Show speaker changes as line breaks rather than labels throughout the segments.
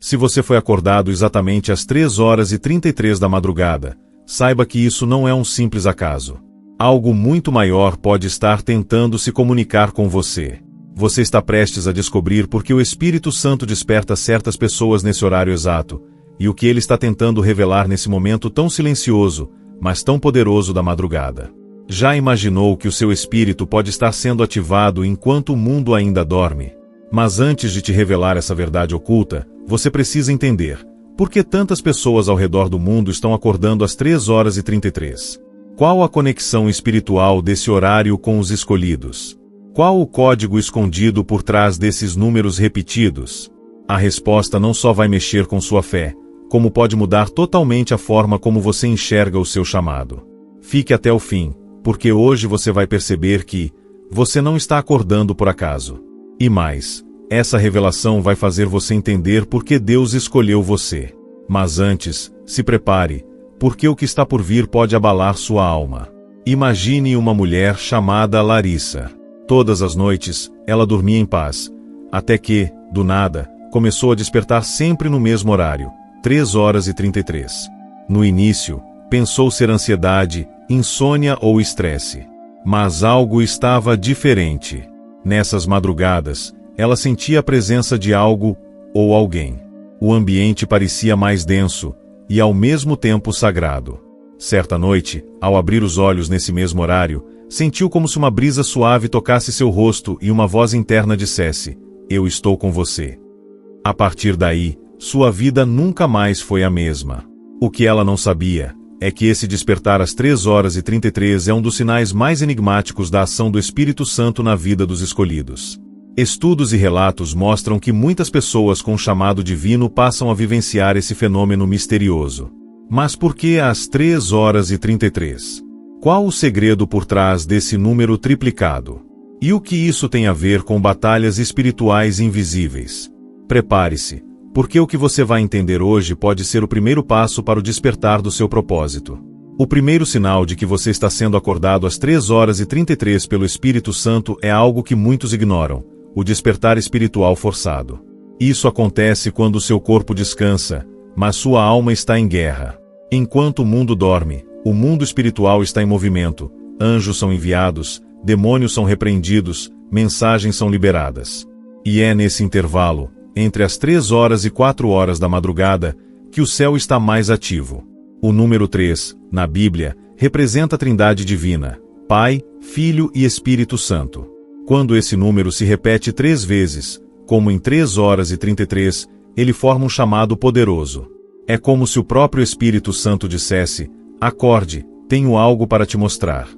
Se você foi acordado exatamente às 3h33 da madrugada, saiba que isso não é um simples acaso. Algo muito maior pode estar tentando se comunicar com você. Você está prestes a descobrir por que o Espírito Santo desperta certas pessoas nesse horário exato, e o que ele está tentando revelar nesse momento tão silencioso, mas tão poderoso da madrugada. Já imaginou que o seu espírito pode estar sendo ativado enquanto o mundo ainda dorme? Mas antes de te revelar essa verdade oculta, você precisa entender por que tantas pessoas ao redor do mundo estão acordando às 3h33. Qual a conexão espiritual desse horário com os escolhidos? Qual o código escondido por trás desses números repetidos? A resposta não só vai mexer com sua fé, como pode mudar totalmente a forma como você enxerga o seu chamado. Fique até o fim, porque hoje você vai perceber que você não está acordando por acaso. E mais, essa revelação vai fazer você entender por que Deus escolheu você. Mas antes, se prepare, porque o que está por vir pode abalar sua alma. Imagine uma mulher chamada Larissa. Todas as noites, ela dormia em paz, até que, do nada, começou a despertar sempre no mesmo horário, 3h33. No início, pensou ser ansiedade, insônia ou estresse. Mas algo estava diferente. Nessas madrugadas, ela sentia a presença de algo ou alguém. O ambiente parecia mais denso e ao mesmo tempo sagrado. Certa noite, ao abrir os olhos nesse mesmo horário, sentiu como se uma brisa suave tocasse seu rosto e uma voz interna dissesse: "Eu estou com você." A partir daí, sua vida nunca mais foi a mesma. O que ela não sabia é que esse despertar às 3h33 é um dos sinais mais enigmáticos da ação do Espírito Santo na vida dos escolhidos. Estudos e relatos mostram que muitas pessoas com chamado divino passam a vivenciar esse fenômeno misterioso. Mas por que às 3h33? Qual o segredo por trás desse número triplicado? E o que isso tem a ver com batalhas espirituais invisíveis? Prepare-se, porque o que você vai entender hoje pode ser o primeiro passo para o despertar do seu propósito. O primeiro sinal de que você está sendo acordado às 3h33 pelo Espírito Santo é algo que muitos ignoram: o despertar espiritual forçado. Isso acontece quando o seu corpo descansa, mas sua alma está em guerra. Enquanto o mundo dorme, o mundo espiritual está em movimento, anjos são enviados, demônios são repreendidos, mensagens são liberadas. E é nesse intervalo, entre as 3h e 4h da madrugada, que o céu está mais ativo. O número 3, na Bíblia, representa a Trindade Divina, Pai, Filho e Espírito Santo. Quando esse número se repete 3 vezes, como em 3h33, ele forma um chamado poderoso. É como se o próprio Espírito Santo dissesse: "Acorde, tenho algo para te mostrar."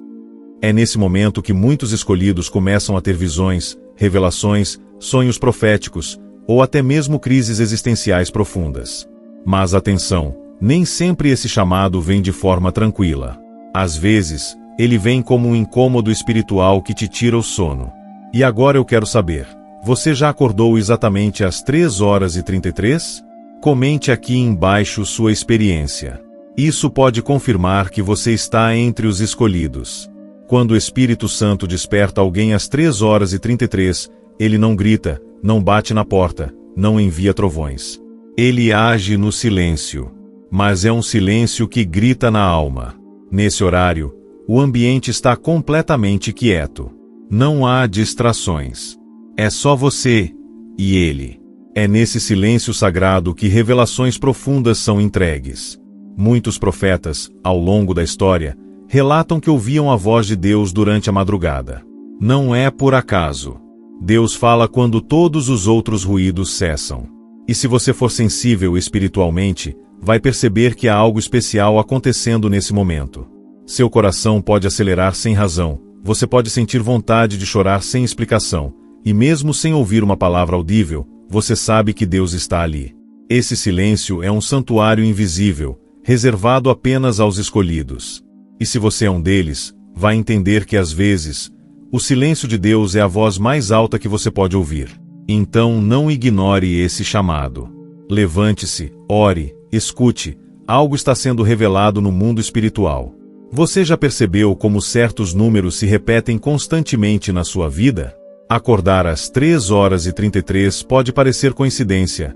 É nesse momento que muitos escolhidos começam a ter visões, revelações, sonhos proféticos, ou até mesmo crises existenciais profundas. Mas atenção, nem sempre esse chamado vem de forma tranquila. Às vezes, ele vem como um incômodo espiritual que te tira o sono. E agora eu quero saber, você já acordou exatamente às 3h33? Comente aqui embaixo sua experiência. Isso pode confirmar que você está entre os escolhidos. Quando o Espírito Santo desperta alguém às 3h33, ele não grita, não bate na porta, não envia trovões. Ele age no silêncio. Mas é um silêncio que grita na alma. Nesse horário, o ambiente está completamente quieto. Não há distrações. É só você e ele. É nesse silêncio sagrado que revelações profundas são entregues. Muitos profetas, ao longo da história, relatam que ouviam a voz de Deus durante a madrugada. Não é por acaso. Deus fala quando todos os outros ruídos cessam. E se você for sensível espiritualmente, vai perceber que há algo especial acontecendo nesse momento. Seu coração pode acelerar sem razão, você pode sentir vontade de chorar sem explicação, e mesmo sem ouvir uma palavra audível, você sabe que Deus está ali. Esse silêncio é um santuário invisível, reservado apenas aos escolhidos. E se você é um deles, vai entender que às vezes, o silêncio de Deus é a voz mais alta que você pode ouvir. Então não ignore esse chamado. Levante-se, ore, escute, algo está sendo revelado no mundo espiritual. Você já percebeu como certos números se repetem constantemente na sua vida? Acordar às 3h33 pode parecer coincidência,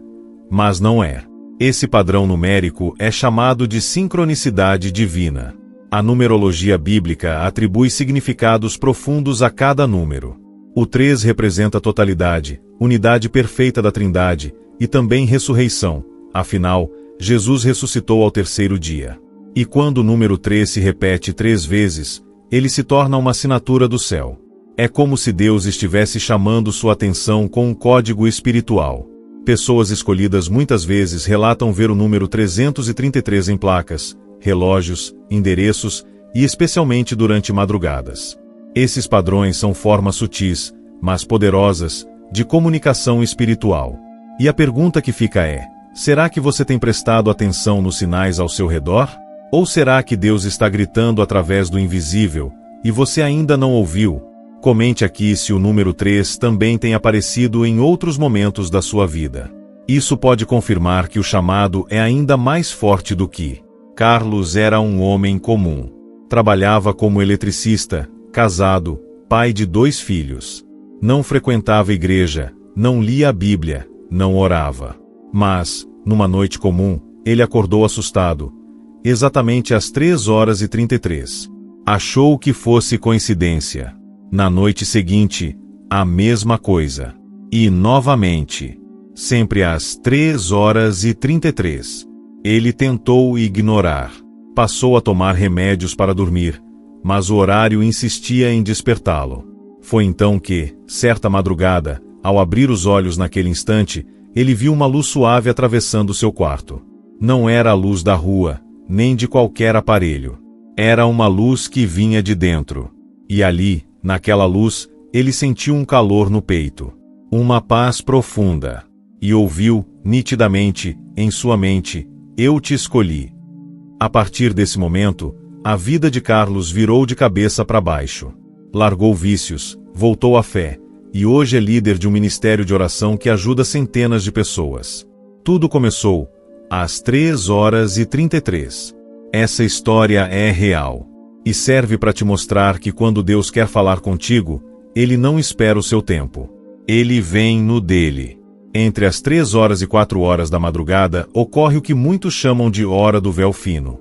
Mas não é. Esse padrão numérico é chamado de sincronicidade divina. A numerologia bíblica atribui significados profundos a cada número. O 3 representa totalidade, unidade perfeita da Trindade, e também ressurreição. Afinal, Jesus ressuscitou ao terceiro dia. E quando o número 3 se repete 3 vezes, ele se torna uma assinatura do céu. É como se Deus estivesse chamando sua atenção com um código espiritual. Pessoas escolhidas muitas vezes relatam ver o número 333 em placas, relógios, endereços e especialmente durante madrugadas. Esses padrões são formas sutis, mas poderosas, de comunicação espiritual. E a pergunta que fica é: será que você tem prestado atenção nos sinais ao seu redor? Ou será que Deus está gritando através do invisível, e você ainda não ouviu? Comente aqui se o número 3 também tem aparecido em outros momentos da sua vida. Isso pode confirmar que o chamado é ainda mais forte do que. Carlos era um homem comum. Trabalhava como eletricista, casado, pai de 2 filhos. Não frequentava igreja, não lia a Bíblia, não orava. Mas, numa noite comum, ele acordou assustado, exatamente às 3h33. Achou que fosse coincidência. Na noite seguinte, a mesma coisa. E novamente, sempre às 3h33. Ele tentou ignorar. Passou a tomar remédios para dormir, mas o horário insistia em despertá-lo. Foi então que, certa madrugada, ao abrir os olhos naquele instante, ele viu uma luz suave atravessando seu quarto. Não era a luz da rua, nem de qualquer aparelho. Era uma luz que vinha de dentro. E ali, naquela luz, ele sentiu um calor no peito. Uma paz profunda. E ouviu, nitidamente, em sua mente: eu te escolhi. A partir desse momento, a vida de Carlos virou de cabeça para baixo. Largou vícios, voltou à fé, e hoje é líder de um ministério de oração que ajuda centenas de pessoas. Tudo começou às 3h33. Essa história é real. E serve para te mostrar que quando Deus quer falar contigo, Ele não espera o seu tempo. Ele vem no dele. Entre as 3h e 4h da madrugada ocorre o que muitos chamam de hora do véu fino.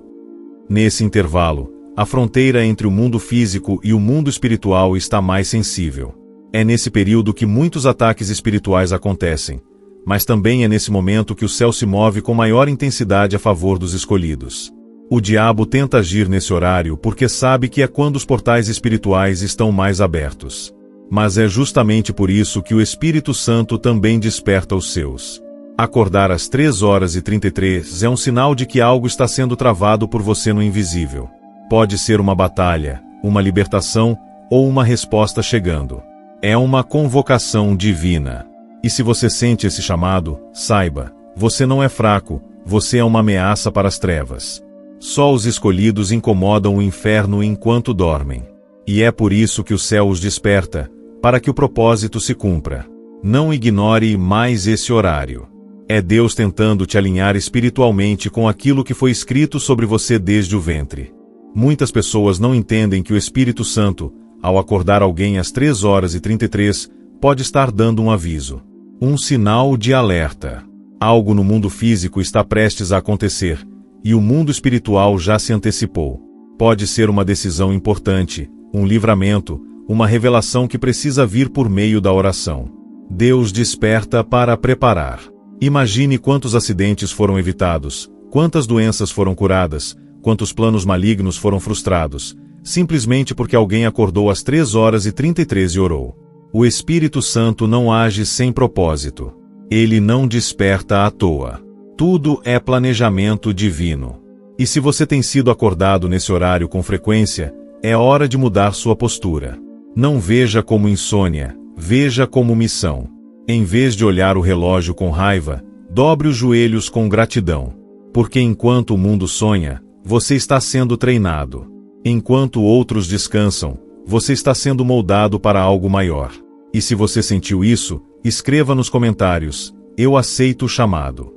Nesse intervalo, a fronteira entre o mundo físico e o mundo espiritual está mais sensível. É nesse período que muitos ataques espirituais acontecem, mas também é nesse momento que o céu se move com maior intensidade a favor dos escolhidos. O diabo tenta agir nesse horário porque sabe que é quando os portais espirituais estão mais abertos. Mas é justamente por isso que o Espírito Santo também desperta os seus. Acordar às 3h33 é um sinal de que algo está sendo travado por você no invisível. Pode ser uma batalha, uma libertação ou uma resposta chegando. É uma convocação divina. E se você sente esse chamado, saiba, você não é fraco, você é uma ameaça para as trevas. Só os escolhidos incomodam o inferno enquanto dormem. E é por isso que o céu os desperta, para que o propósito se cumpra. Não ignore mais esse horário. É Deus tentando te alinhar espiritualmente com aquilo que foi escrito sobre você desde o ventre. Muitas pessoas não entendem que o Espírito Santo, ao acordar alguém às 3h33, pode estar dando um aviso. Um sinal de alerta. Algo no mundo físico está prestes a acontecer, e o mundo espiritual já se antecipou. Pode ser uma decisão importante, um livramento, uma revelação que precisa vir por meio da oração. Deus desperta para preparar. Imagine quantos acidentes foram evitados, quantas doenças foram curadas, quantos planos malignos foram frustrados, simplesmente porque alguém acordou às 3h33 e orou. O Espírito Santo não age sem propósito. Ele não desperta à toa. Tudo é planejamento divino. E se você tem sido acordado nesse horário com frequência, é hora de mudar sua postura. Não veja como insônia, veja como missão. Em vez de olhar o relógio com raiva, dobre os joelhos com gratidão. Porque enquanto o mundo sonha, você está sendo treinado. Enquanto outros descansam, você está sendo moldado para algo maior. E se você sentiu isso, escreva nos comentários: eu aceito o chamado.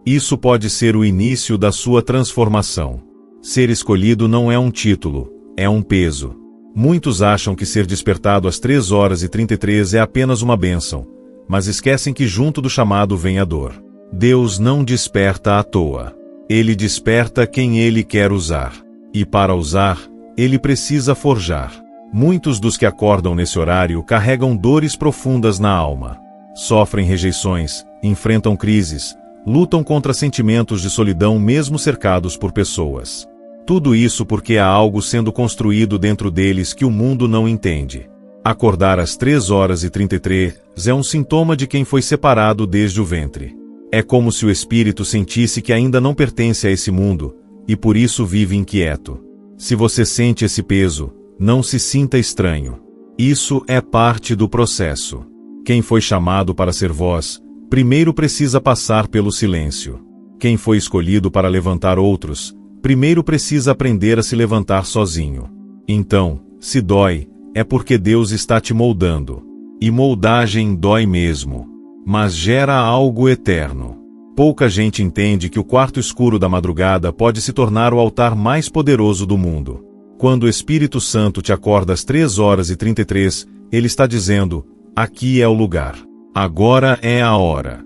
Isso pode ser o início da sua transformação. Ser escolhido não é um título, é um peso. Muitos acham que ser despertado às 3h33 é apenas uma bênção, mas esquecem que junto do chamado vem a dor. Deus não desperta à toa. Ele desperta quem Ele quer usar. E para usar, Ele precisa forjar. Muitos dos que acordam nesse horário carregam dores profundas na alma. Sofrem rejeições, enfrentam crises, lutam contra sentimentos de solidão mesmo cercados por pessoas. Tudo isso porque há algo sendo construído dentro deles que o mundo não entende. Acordar às 3h33 é um sintoma de quem foi separado desde o ventre. É como se o espírito sentisse que ainda não pertence a esse mundo, e por isso vive inquieto. Se você sente esse peso, não se sinta estranho. Isso é parte do processo. Quem foi chamado para ser voz, primeiro precisa passar pelo silêncio. Quem foi escolhido para levantar outros, primeiro precisa aprender a se levantar sozinho. Então, se dói, é porque Deus está te moldando. E moldagem dói mesmo. Mas gera algo eterno. Pouca gente entende que o quarto escuro da madrugada pode se tornar o altar mais poderoso do mundo. Quando o Espírito Santo te acorda às 3h33, ele está dizendo: aqui é o lugar. Agora é a hora.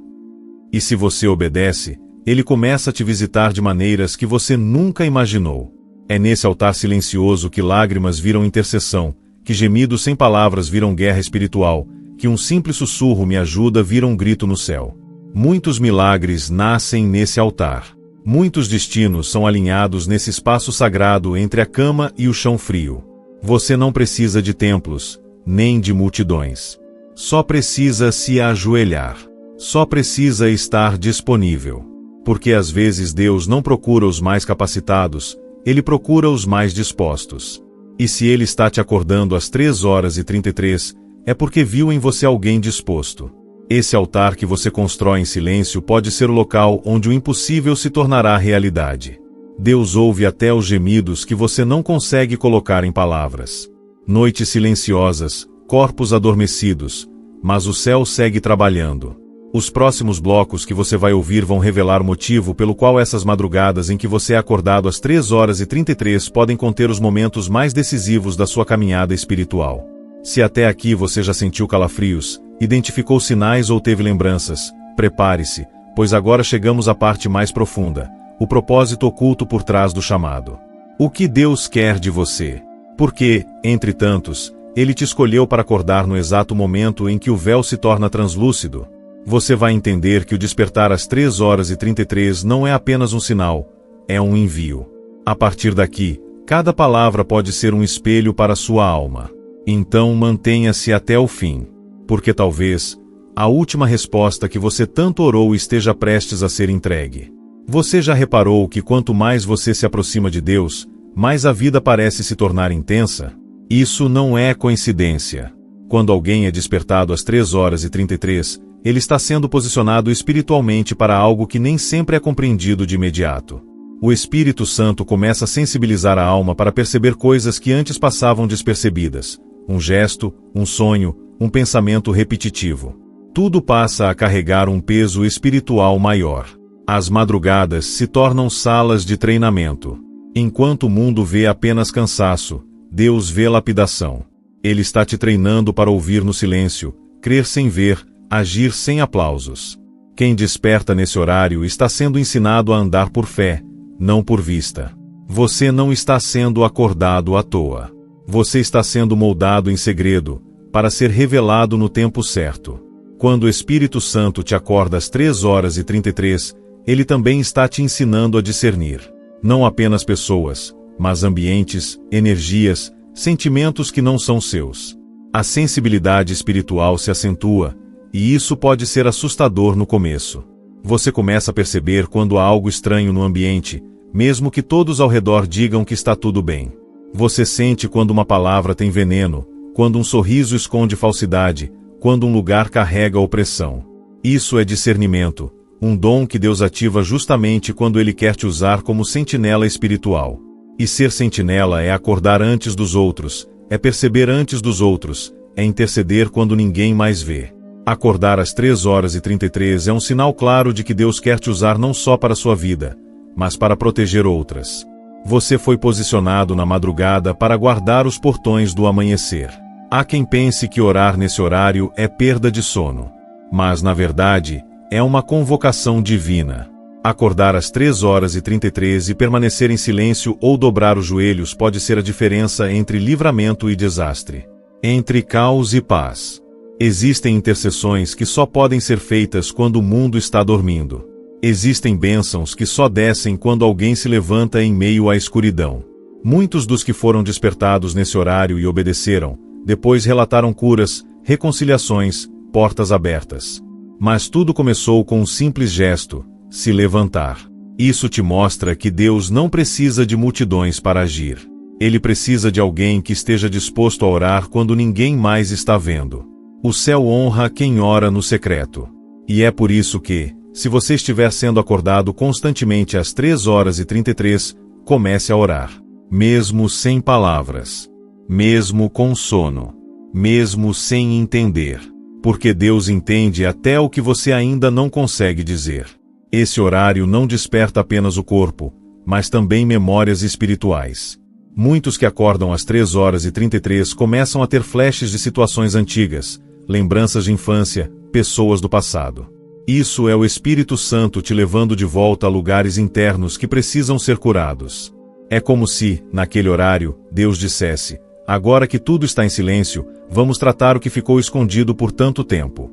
E se você obedece, ele começa a te visitar de maneiras que você nunca imaginou. É nesse altar silencioso que lágrimas viram intercessão, que gemidos sem palavras viram guerra espiritual, que um simples sussurro me ajuda vira um grito no céu. Muitos milagres nascem nesse altar. Muitos destinos são alinhados nesse espaço sagrado entre a cama e o chão frio. Você não precisa de templos, nem de multidões. Só precisa se ajoelhar. Só precisa estar disponível. Porque às vezes Deus não procura os mais capacitados, Ele procura os mais dispostos. E se Ele está te acordando às 3h33, é porque viu em você alguém disposto. Esse altar que você constrói em silêncio pode ser o local onde o impossível se tornará realidade. Deus ouve até os gemidos que você não consegue colocar em palavras. Noites silenciosas, corpos adormecidos, mas o céu segue trabalhando. Os próximos blocos que você vai ouvir vão revelar o motivo pelo qual essas madrugadas em que você é acordado às 3h33 podem conter os momentos mais decisivos da sua caminhada espiritual. Se até aqui você já sentiu calafrios, identificou sinais ou teve lembranças, prepare-se, pois agora chegamos à parte mais profunda, o propósito oculto por trás do chamado. O que Deus quer de você? Porque, entre tantos, Ele te escolheu para acordar no exato momento em que o véu se torna translúcido. Você vai entender que o despertar às 3h33 não é apenas um sinal, é um envio. A partir daqui, cada palavra pode ser um espelho para a sua alma. Então mantenha-se até o fim, porque talvez a última resposta que você tanto orou esteja prestes a ser entregue. Você já reparou que quanto mais você se aproxima de Deus, mais a vida parece se tornar intensa? Isso não é coincidência. Quando alguém é despertado às 3h33, ele está sendo posicionado espiritualmente para algo que nem sempre é compreendido de imediato. O Espírito Santo começa a sensibilizar a alma para perceber coisas que antes passavam despercebidas. Um gesto, um sonho, um pensamento repetitivo. Tudo passa a carregar um peso espiritual maior. As madrugadas se tornam salas de treinamento. Enquanto o mundo vê apenas cansaço, Deus vê lapidação. Ele está te treinando para ouvir no silêncio, crer sem ver, agir sem aplausos. Quem desperta nesse horário está sendo ensinado a andar por fé, não por vista. Você não está sendo acordado à toa. Você está sendo moldado em segredo, para ser revelado no tempo certo. Quando o Espírito Santo te acorda às 3h33, ele também está te ensinando a discernir. Não apenas pessoas, mas ambientes, energias, sentimentos que não são seus. A sensibilidade espiritual se acentua, e isso pode ser assustador no começo. Você começa a perceber quando há algo estranho no ambiente, mesmo que todos ao redor digam que está tudo bem. Você sente quando uma palavra tem veneno, quando um sorriso esconde falsidade, quando um lugar carrega opressão. Isso é discernimento, um dom que Deus ativa justamente quando Ele quer te usar como sentinela espiritual. E ser sentinela é acordar antes dos outros, é perceber antes dos outros, é interceder quando ninguém mais vê. Acordar às 3h33 é um sinal claro de que Deus quer te usar não só para a sua vida, mas para proteger outras. Você foi posicionado na madrugada para guardar os portões do amanhecer. Há quem pense que orar nesse horário é perda de sono. Mas, na verdade, É uma convocação divina. Acordar às 3h33 e permanecer em silêncio ou dobrar os joelhos pode ser a diferença entre livramento e desastre. Entre caos e paz. Existem intercessões que só podem ser feitas quando o mundo está dormindo. Existem bênçãos que só descem quando alguém se levanta em meio à escuridão. Muitos dos que foram despertados nesse horário e obedeceram, depois relataram curas, reconciliações, portas abertas. Mas tudo começou com um simples gesto: se levantar. Isso te mostra que Deus não precisa de multidões para agir. Ele precisa de alguém que esteja disposto a orar quando ninguém mais está vendo. O céu honra quem ora no secreto. E é por isso que, se você estiver sendo acordado constantemente às 3h33, comece a orar. Mesmo sem palavras. Mesmo com sono. Mesmo sem entender. Porque Deus entende até o que você ainda não consegue dizer. Esse horário não desperta apenas o corpo, mas também memórias espirituais. Muitos que acordam às 3h33 começam a ter flashes de situações antigas, lembranças de infância, pessoas do passado. Isso é o Espírito Santo te levando de volta a lugares internos que precisam ser curados. É como se, naquele horário, Deus dissesse: agora que tudo está em silêncio, vamos tratar o que ficou escondido por tanto tempo.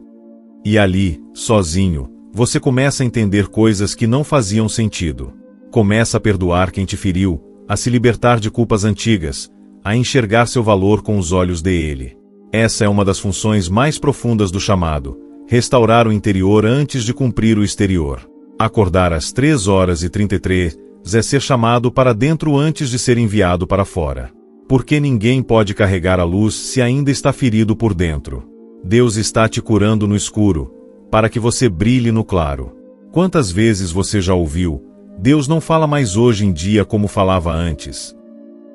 E ali, sozinho, você começa a entender coisas que não faziam sentido. Começa a perdoar quem te feriu, a se libertar de culpas antigas, a enxergar seu valor com os olhos dele. Essa é uma das funções mais profundas do chamado: restaurar o interior antes de cumprir o exterior. Acordar às 3h33 é ser chamado para dentro antes de ser enviado para fora. Porque ninguém pode carregar a luz se ainda está ferido por dentro. Deus está te curando no escuro, para que você brilhe no claro. Quantas vezes você já ouviu: Deus não fala mais hoje em dia como falava antes?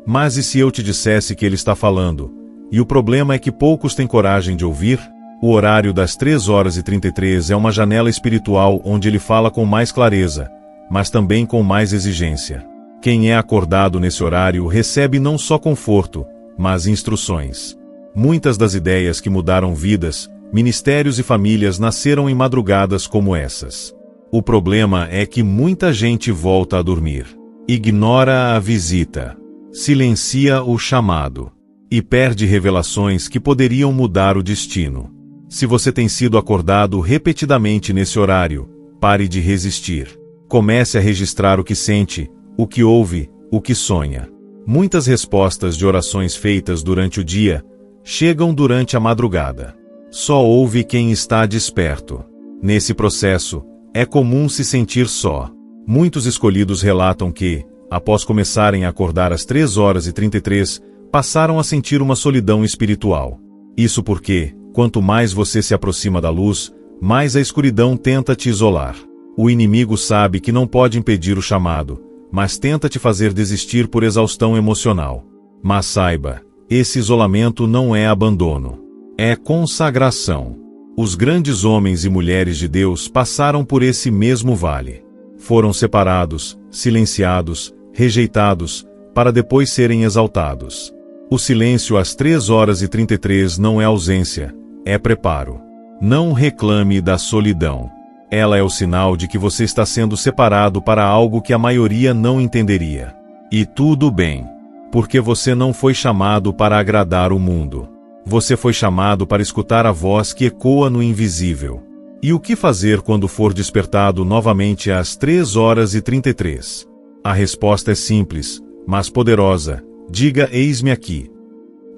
Mas e se eu te dissesse que Ele está falando, e o problema é que poucos têm coragem de ouvir? O horário das 3h33 é uma janela espiritual onde Ele fala com mais clareza, mas também com mais exigência. Quem é acordado nesse horário recebe não só conforto, mas instruções. Muitas das ideias que mudaram vidas, ministérios e famílias nasceram em madrugadas como essas. O problema é que muita gente volta a dormir. Ignora a visita. Silencia o chamado. E perde revelações que poderiam mudar o destino. Se você tem sido acordado repetidamente nesse horário, pare de resistir. Comece a registrar o que sente, o que ouve, o que sonha. Muitas respostas de orações feitas durante o dia chegam durante a madrugada. Só ouve quem está desperto. Nesse processo, é comum se sentir só. Muitos escolhidos relatam que, após começarem a acordar às 3h33, passaram a sentir uma solidão espiritual. Isso porque, quanto mais você se aproxima da luz, mais a escuridão tenta te isolar. O inimigo sabe que não pode impedir o chamado, mas tenta te fazer desistir por exaustão emocional. Mas saiba, esse isolamento não é abandono. É consagração. Os grandes homens e mulheres de Deus passaram por esse mesmo vale. Foram separados, silenciados, rejeitados, para depois serem exaltados. O silêncio às 3h33 não é ausência, é preparo. Não reclame da solidão. Ela é o sinal de que você está sendo separado para algo que a maioria não entenderia. E tudo bem, porque você não foi chamado para agradar o mundo. Você foi chamado para escutar a voz que ecoa no invisível. E o que fazer quando for despertado novamente às 3h33? A resposta é simples, mas poderosa. Diga: eis-me aqui.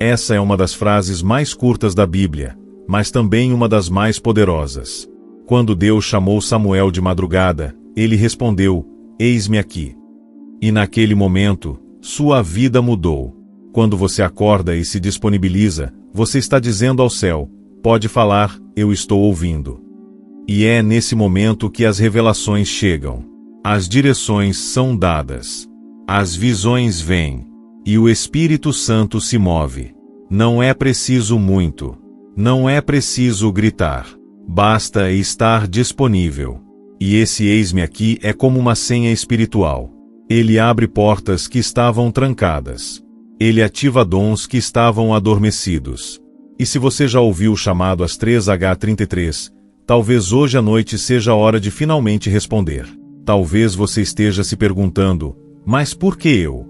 Essa é uma das frases mais curtas da Bíblia, mas também uma das mais poderosas. Quando Deus chamou Samuel de madrugada, ele respondeu: eis-me aqui. E naquele momento, sua vida mudou. Quando você acorda e se disponibiliza, você está dizendo ao céu: pode falar, eu estou ouvindo. E é nesse momento que as revelações chegam. As direções são dadas. As visões vêm. E o Espírito Santo se move. Não é preciso muito. Não é preciso gritar. Basta estar disponível. E esse eis-me aqui é como uma senha espiritual. Ele abre portas que estavam trancadas. Ele ativa dons que estavam adormecidos. E se você já ouviu o chamado às 3h33, Talvez hoje à noite seja a hora de finalmente responder. Talvez você esteja se perguntando, mas por que eu?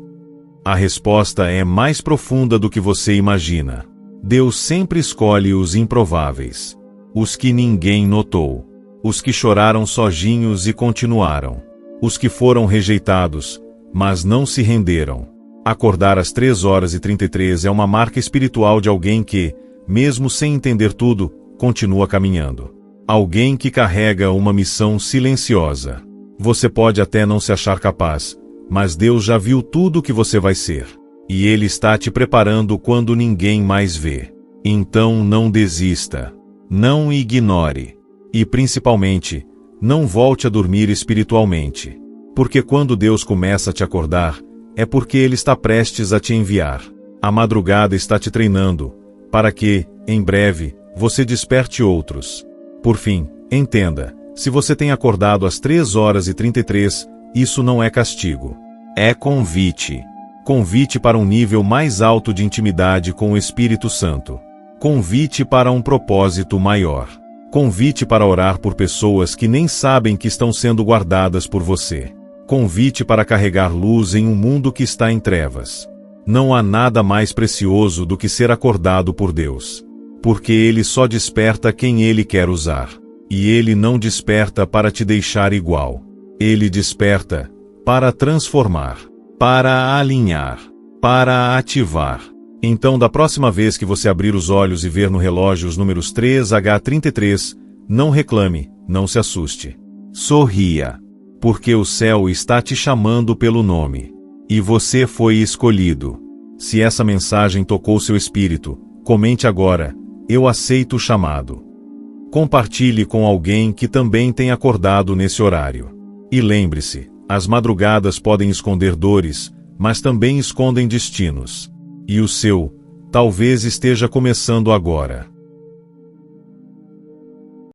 A resposta é mais profunda do que você imagina. Deus sempre escolhe os improváveis. Os que ninguém notou. Os que choraram sozinhos e continuaram. Os que foram rejeitados, mas não se renderam. Acordar às 3h33 é uma marca espiritual de alguém que, mesmo sem entender tudo, continua caminhando. Alguém que carrega uma missão silenciosa. Você pode até não se achar capaz, mas Deus já viu tudo o que você vai ser. E Ele está te preparando quando ninguém mais vê. Então não desista. Não ignore. E principalmente, não volte a dormir espiritualmente. Porque quando Deus começa a te acordar, é porque Ele está prestes a te enviar. A madrugada está te treinando, para que, em breve, você desperte outros. Por fim, entenda, se você tem acordado às 3h33, isso não é castigo. É convite. Convite para um nível mais alto de intimidade com o Espírito Santo. Convite para um propósito maior. Convite para orar por pessoas que nem sabem que estão sendo guardadas por você. Convite para carregar luz em um mundo que está em trevas. Não há nada mais precioso do que ser acordado por Deus. Porque Ele só desperta quem Ele quer usar. E Ele não desperta para te deixar igual. Ele desperta para transformar, para alinhar, para ativar. Então, da próxima vez que você abrir os olhos e ver no relógio os números 3h33, não reclame, não se assuste. Sorria, porque o céu está te chamando pelo nome. E você foi escolhido. Se essa mensagem tocou seu espírito, comente agora, eu aceito o chamado. Compartilhe com alguém que também tem acordado nesse horário. E lembre-se, as madrugadas podem esconder dores, mas também escondem destinos. E o seu, talvez esteja começando agora.